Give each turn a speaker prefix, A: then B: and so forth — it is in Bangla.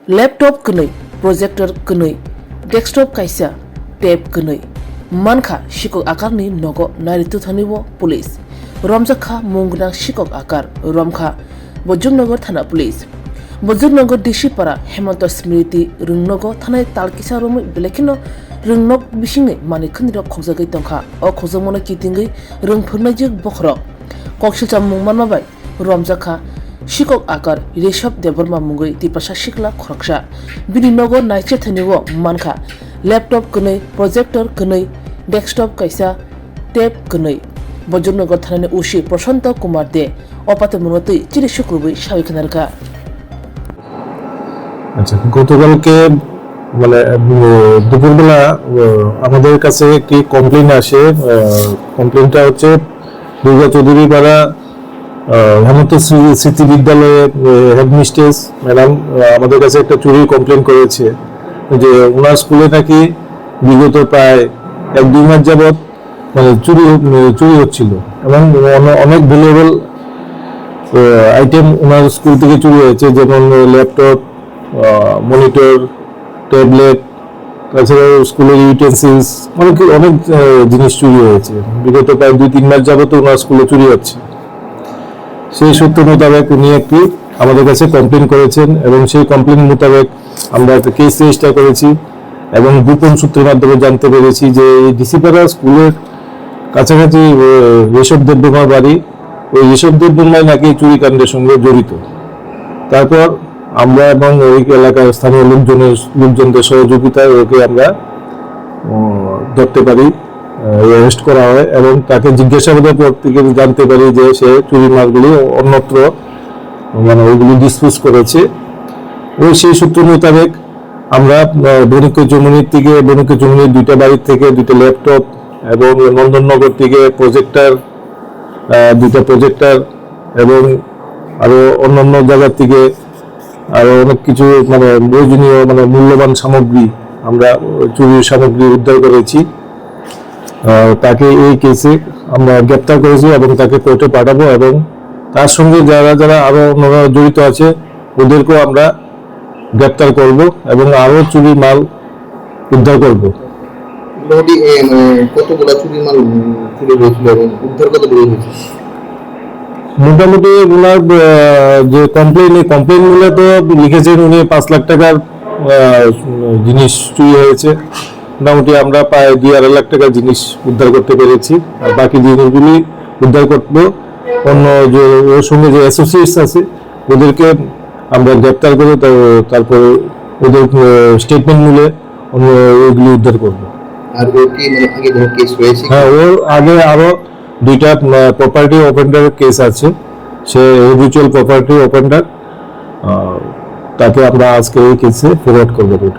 A: लैपटॉप कनै प्रोजेक्टर कनै डेस्कटॉप काइसा टैब कनै मानखा शिকক आकारनि नगो नारितु थानिबो पुलिस रमजाखा मुंगना शिকক आकार रमखा बजुगनगर थाना पुलिस बजुगनगर डिसिपारा हेमंत स्मृति रुंगनगो थानाय तालकिसा रमै बेलेखिनो रुंगनग बिसिङै माने खनिर खगजागै तंखा अ खगजमनो कितिंगै रुंफुरनायजों बखरक कक्सिलचा मुंमानमाबाय रमजाखा शिকক आकार रेशब देबरमा मुंगै तिपासा शिकला खरकसा बिनि नगो नाइचे थनिबो मानखा लैपटॉप कनै प्रोजेक्टर कनै डेस्कटॉप काइसा टैब कनै बजुगनगर थानानि उसी प्रशांत कुमार दे अपाते मुनतै चिरि शुक्रबै साबिखानारका
B: আচ্ছা গতকালকে মানে দুপুরবেলা আমাদের কাছে কি কমপ্লেইন আসে কমপ্লেইনটা হচ্ছে দুর্গা চৌধুরী পাড়া হেমন্ত স্মৃতি বিদ্যালয়ের হেডমিস্ট্রেস ম্যাডাম আমাদের কাছে একটা চুরির কমপ্লেইন করেছে যে ওনার স্কুলে নাকি বিগত প্রায় 1-2 মাস যাবৎ মানে চুরি হচ্ছিল এবং অনেক ভ্যালুয়েবল আইটেম ওনার স্কুল থেকে চুরি হয়েছে, যেমন ল্যাপটপ, মনিটর, ট্যাবলেট, তাছাড়াও স্কুলের ইউটেন্সিলস, অনেক জিনিস চুরি হয়েছে। বিগত প্রায় 2-3 মাস যাবত ওনার স্কুলে চুরি হচ্ছে। সেই সূত্র মোতাবেক উনি একটি আমাদের কাছে কমপ্লেন করেছেন এবং সেই কমপ্লেন মোতাবেক আমরা একটা কেস রেজিস্টার করেছি এবং গোপন সূত্রের মাধ্যমে জানতে পেরেছি যে এই ডিসিপাড়া স্কুলের কাছাকাছি ঋষভ দেববর্মার বাড়ি, ওই ঋষভ দেববর্মায় নাকি চুরিকাণ্ডের সঙ্গে জড়িত। তারপর আমরা এবং ওই এলাকার স্থানীয় লোকজনদের সহযোগিতায় ওকে আমরা ধরতে পারি, অ্যারেস্ট করা হয় এবং তাকে জিজ্ঞাসাবাদের পর থেকে জানতে পারি যে সে চুরি মালগুলি অন্যত্র মানে ওইগুলি ডিসপোজ করেছে। ওই সেই সূত্র মোতাবেক আমরা বণিক্য চৌমুহনীর থেকে বণিক্য চৌমুহনীর 2টা বাড়ির থেকে 2টা ল্যাপটপ এবং নন্দননগর থেকে প্রজেক্টর 2টা প্রজেক্টর এবং আরো অন্যান্য জায়গার থেকে আরো অনেক কিছু মানে প্রয়োজনীয় মানে মূল্যবান সামগ্রী আমরা চুরির সামগ্রী উদ্ধার করেছি। তাকে এই কেসে আমরা গ্রেপ্তার করেছি এবং তাকে কোর্টে পাঠাবো এবং তার সঙ্গে যারা যারা আরো অন্যরা জড়িত আছে ওদেরকেও আমরা গ্রেপ্তার করব এবং আরো চুরি মাল উদ্ধার করব।
C: কতগুলো চুরি মাল চুরি হয়েছিল এবং উদ্ধার কতগুলো হয়েছে?
B: মোটামুটি ওনার যে কমপ্লেইন গুলো তো লিখেছেন উনি 5 লাখ টাকার জিনিস চুরি হয়েছে। মোটামুটি আমরা প্রায় 2.5 লাখ টাকার জিনিস উদ্ধার করতে পেরেছি আর বাকি জিনিসগুলি উদ্ধার করবো। অন্য যে ওর সঙ্গে যে অ্যাসোসিয়েটস আছে ওদেরকে আমরা গ্রেপ্তার করে তারপরে ওদের স্টেটমেন্ট নিলে ওইগুলি উদ্ধার করবো।
C: আর ওর কি মানে আগে কোনো কেস হয়েছে?
B: হ্যাঁ, ওর আগে আরো 2টা প্রপার্টি অফেন্ডার কেস আছে। সে হ্যাবিচুয়াল প্রপার্টি অফেন্ডার, তাকে আমরা আজকে এই কেসে ফরওয়ার্ড করবো।